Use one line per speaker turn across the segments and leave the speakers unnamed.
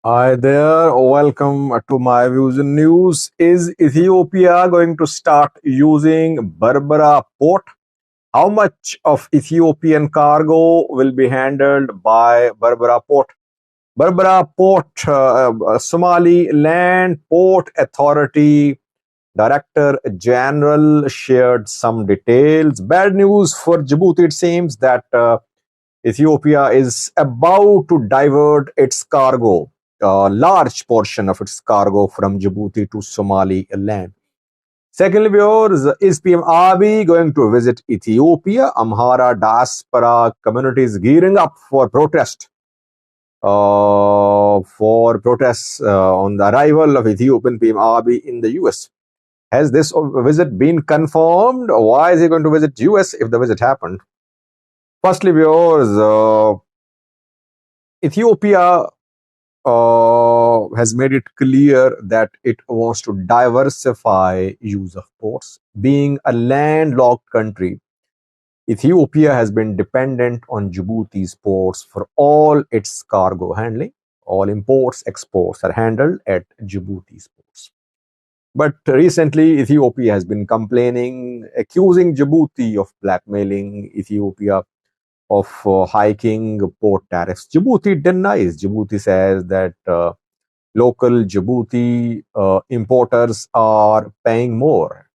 Hi there, welcome to my views and news. Is Ethiopia going to start using Berbera port? How much of Ethiopian cargo will be handled by Berbera port? Berbera port, Somaliland Port Authority Director General shared some details. Bad news for Djibouti. It seems that Ethiopia is about to divert its cargo, a large portion of its cargo from Djibouti to Somaliland. Secondly, viewers, is PM Abiy going to visit Ethiopia? Amhara diaspora communities gearing up for protests on the arrival of Ethiopian PM Abiy in the US. Has this visit been confirmed? Why is he going to visit US if the visit happened? Firstly, viewers, Ethiopia has made it clear that it wants to diversify use of ports. Being a landlocked country, Ethiopia has been dependent on Djibouti's ports for all its cargo handling. All imports, exports are handled at Djibouti's ports. But recently, Ethiopia has been complaining, accusing Djibouti of blackmailing Ethiopia, of hiking port tariffs. Djibouti denies. Djibouti says that local Djibouti importers are paying more.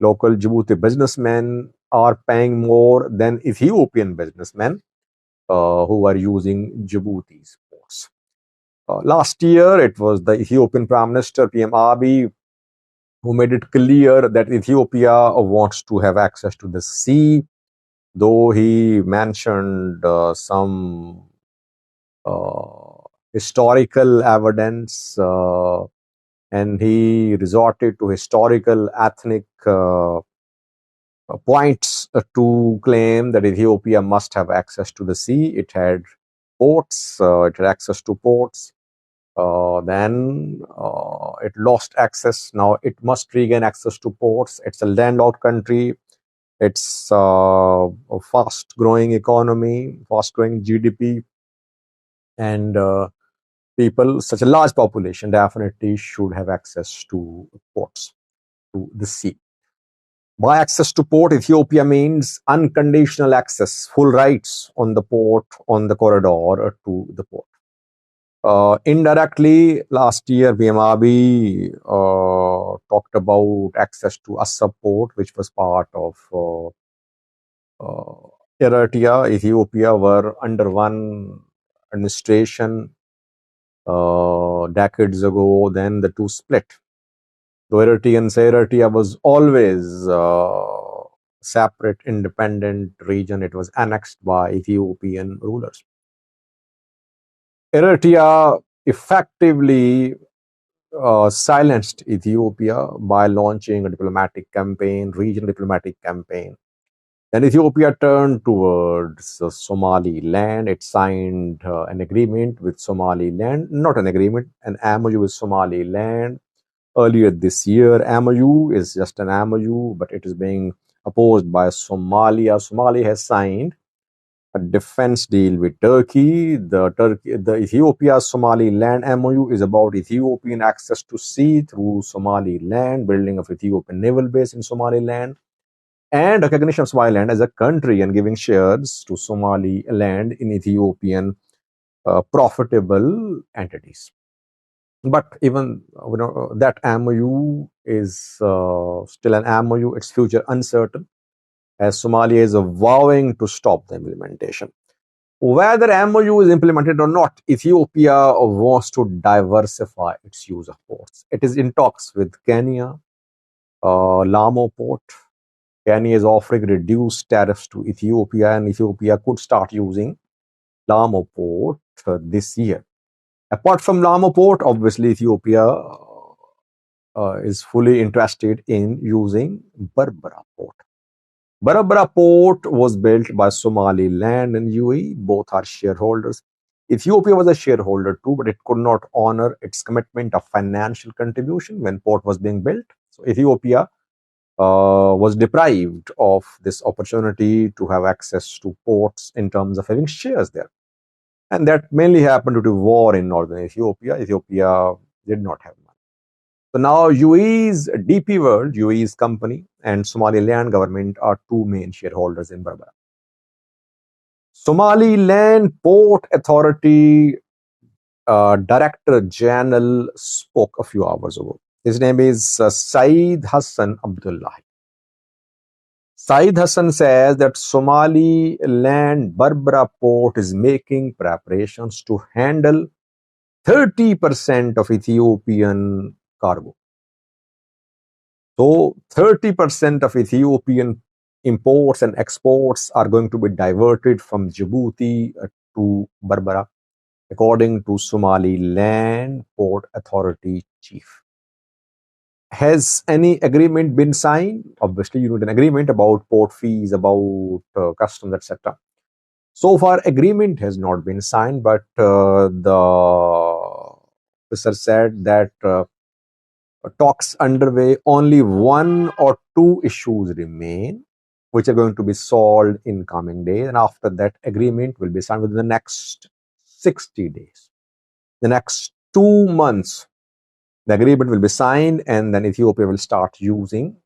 Local Djibouti businessmen are paying more than Ethiopian businessmen who are using Djibouti's ports. Last year, it was the Ethiopian Prime Minister, PM Abiy, who made it clear that Ethiopia wants to have access to the sea, though he mentioned some historical evidence, and he resorted to historical ethnic points to claim that Ethiopia must have access to the sea. It had ports, it had access to ports. Then it lost access. Now it must regain access to ports. It's a landlocked country. It's a fast growing economy, fast growing GDP, and people, such a large population, definitely should have access to ports, to the sea. By access to port, Ethiopia means unconditional access, full rights on the port, on the corridor to the port. Indirectly, last year, BMRB talked about access to Assab port, which was part of Eritrea, Ethiopia, were under one administration decades ago. Then the two split. The Eritrea was always separate, independent region. It was annexed by Ethiopian rulers. Eritrea effectively silenced Ethiopia by launching a diplomatic campaign, regional diplomatic campaign. Then Ethiopia turned towards Somaliland. It signed an agreement with Somaliland, not an agreement, an MOU with Somaliland earlier this year. MOU is just an MOU, but it is being opposed by Somalia. Somalia has signed a defense deal with Turkey. The Ethiopia-Somaliland MOU is about Ethiopian access to sea through Somaliland, building of Ethiopian naval base in Somaliland, and recognition of Somaliland as a country and giving shares to Somaliland in Ethiopian profitable entities. But even that MOU is still an MOU. Its future uncertain, as Somalia is vowing to stop the implementation. Whether MOU is implemented or not, Ethiopia wants to diversify its use of ports. It is in talks with Kenya, Lamu port. Kenya is offering reduced tariffs to Ethiopia, and Ethiopia could start using Lamu port this year. Apart from Lamu port, obviously Ethiopia is fully interested in using Berbera port. Berbera port was built by Somaliland and UAE. Both are shareholders. Ethiopia was a shareholder too, but it could not honor its commitment of financial contribution when port was being built. So Ethiopia was deprived of this opportunity to have access to ports in terms of having shares there. And that mainly happened due to war in northern Ethiopia. Ethiopia did not have money. So now UAE's DP World, UAE's company, and Somaliland government are two main shareholders in Berbera. Somaliland Port Authority Director General spoke a few hours ago. His name is Saeed Hassan Abdullah. Saeed Hassan says that Somaliland Berbera port is making preparations to handle 30% of Ethiopian cargo. So 30% of Ethiopian imports and exports are going to be diverted from Djibouti to Berbera, according to Somaliland Port Authority chief. Has any agreement been signed? Obviously, you need an agreement about port fees, about customs, etc. So far, agreement has not been signed, but the officer said that talks underway. Only one or two issues remain, which are going to be solved in coming days, and after that, agreement will be signed within the next 60 days. The next 2 months, the agreement will be signed, and then Ethiopia will start using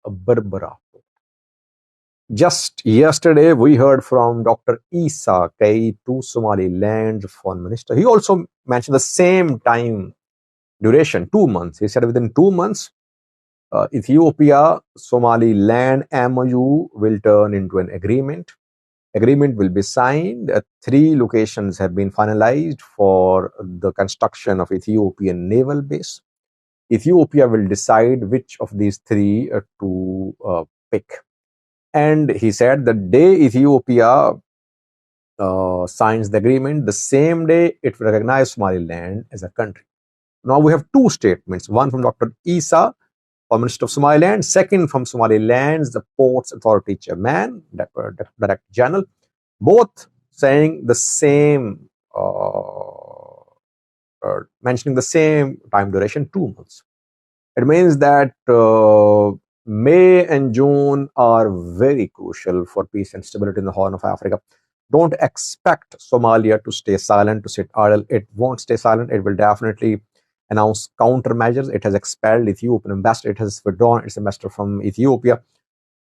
a Berbera. Just yesterday, we heard from Dr. Isa Kay, Somaliland foreign minister. He also mentioned the same time duration, 2 months. He said within 2 months, Ethiopia Somaliland MOU will turn into an agreement. Agreement will be signed. Three locations have been finalized for the construction of Ethiopian naval base. Ethiopia will decide which of these three to pick. And he said the day Ethiopia signs the agreement, the same day it will recognize Somaliland as a country. Now we have two statements, one from Dr. Isa, Prime Minister of Somaliland, second from Somaliland's the Ports Authority Chairman, Director General, both saying the same, mentioning the same time duration, 2 months. It means that May and June are very crucial for peace and stability in the Horn of Africa. Don't expect Somalia to stay silent, to sit idle. It won't stay silent. It will definitely announce countermeasures. It has expelled Ethiopian ambassador. It has withdrawn its ambassador from Ethiopia.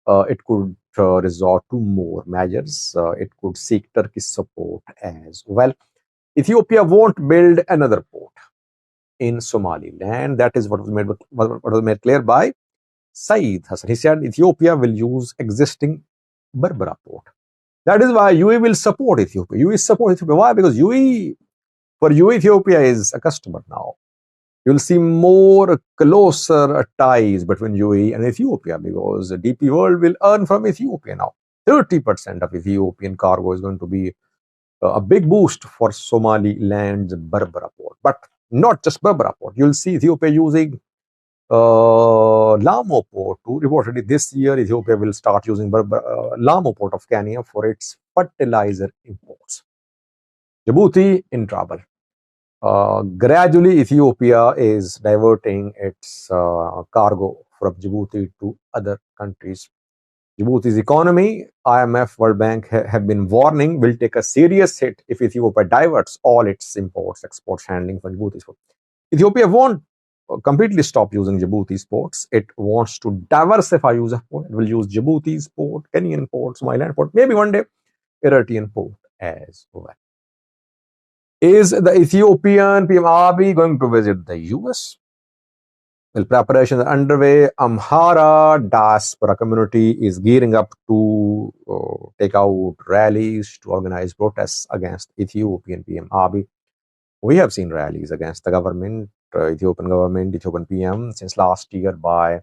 It could resort to more measures. It could seek Turkish support as well. Ethiopia won't build another port in Somaliland. That is what was made clear by Saeed Hassan. He said Ethiopia will use existing Berbera port. That is why UAE will support Ethiopia. UAE support Ethiopia. Why? Because for UAE, Ethiopia is a customer now. You'll see more closer ties between UAE and Ethiopia because the DP World will earn from Ethiopia now. 30% of Ethiopian cargo is going to be a big boost for Somaliland's Berbera port. But not just Berbera port. You'll see Ethiopia using Lamo port too. Reportedly this year, Ethiopia will start using Lamo port of Kenya for its fertilizer imports. Djibouti in trouble. Gradually, Ethiopia is diverting its cargo from Djibouti to other countries. Djibouti's economy, IMF, World Bank have been warning, will take a serious hit if Ethiopia diverts all its imports, exports, handling from Djibouti. Ethiopia won't completely stop using Djibouti's ports. It wants to diversify use of port. It will use Djibouti's port, Kenyan port, Somaliland port, maybe one day Eritrean port as well. Is the Ethiopian PM Abiy going to visit the US? Well, preparations are underway. Amhara diaspora community is gearing up to take out rallies to organize protests against Ethiopian PM Abiy. We have seen rallies against the government, Ethiopian PM since last year by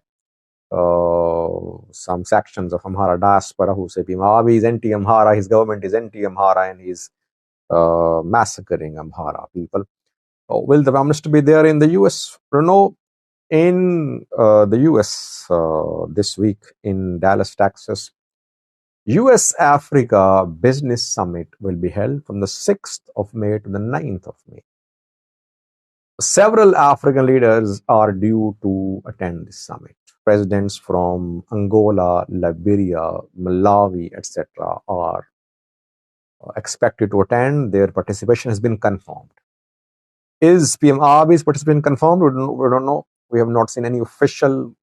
some sections of Amhara diaspora who say PM Abiy is anti-Amhara, his government is anti-Amhara, and he's massacring Amhara people. Will the Prime Minister be there in the US? No. In the US this week in Dallas, Texas, US Africa Business Summit will be held from the 6th of May to the 9th of May. Several African leaders are due to attend this summit. Presidents from Angola, Liberia, Malawi, etc. are expected to attend. Their participation has been confirmed. Is PM Abi's participation confirmed? We don't know. We have not seen any official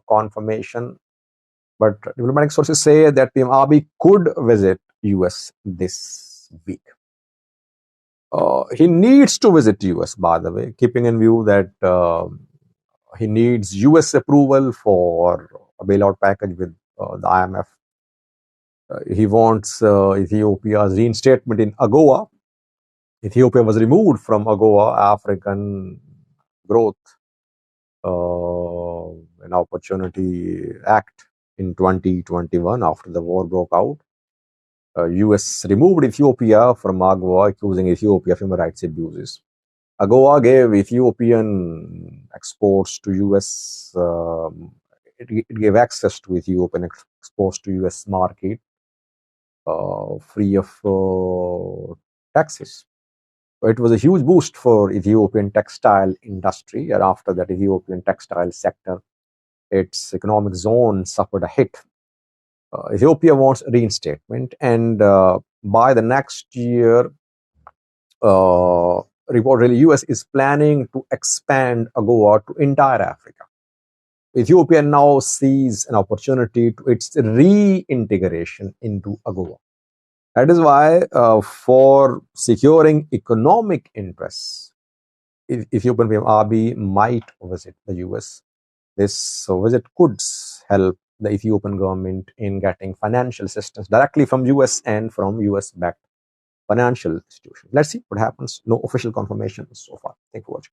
confirmation, but diplomatic sources say that PM Abiy could visit US this week. He needs to visit US, by the way, keeping in view that he needs US approval for a bailout package with the IMF. He wants Ethiopia's reinstatement in AGOA. Ethiopia was removed from AGOA, African Growth and Opportunity Act, in 2021 after the war broke out. US removed Ethiopia from AGOA, accusing Ethiopia of human rights abuses. AGOA gave Ethiopian exports to US, it gave access to Ethiopian exports to US market free of taxes. It was a huge boost for Ethiopian textile industry, and after that Ethiopian textile sector, its economic zone suffered a hit. Ethiopia wants reinstatement, and by the next year, reportedly, US is planning to expand AGOA to entire Africa. Ethiopia now sees an opportunity to its reintegration into AGOA. That is why, for securing economic interests, Ethiopian PM Abiy might visit the US. This visit could help the Ethiopian government in getting financial assistance directly from US and from US-backed financial institutions. Let's see what happens. No official confirmation so far. Thank you for watching.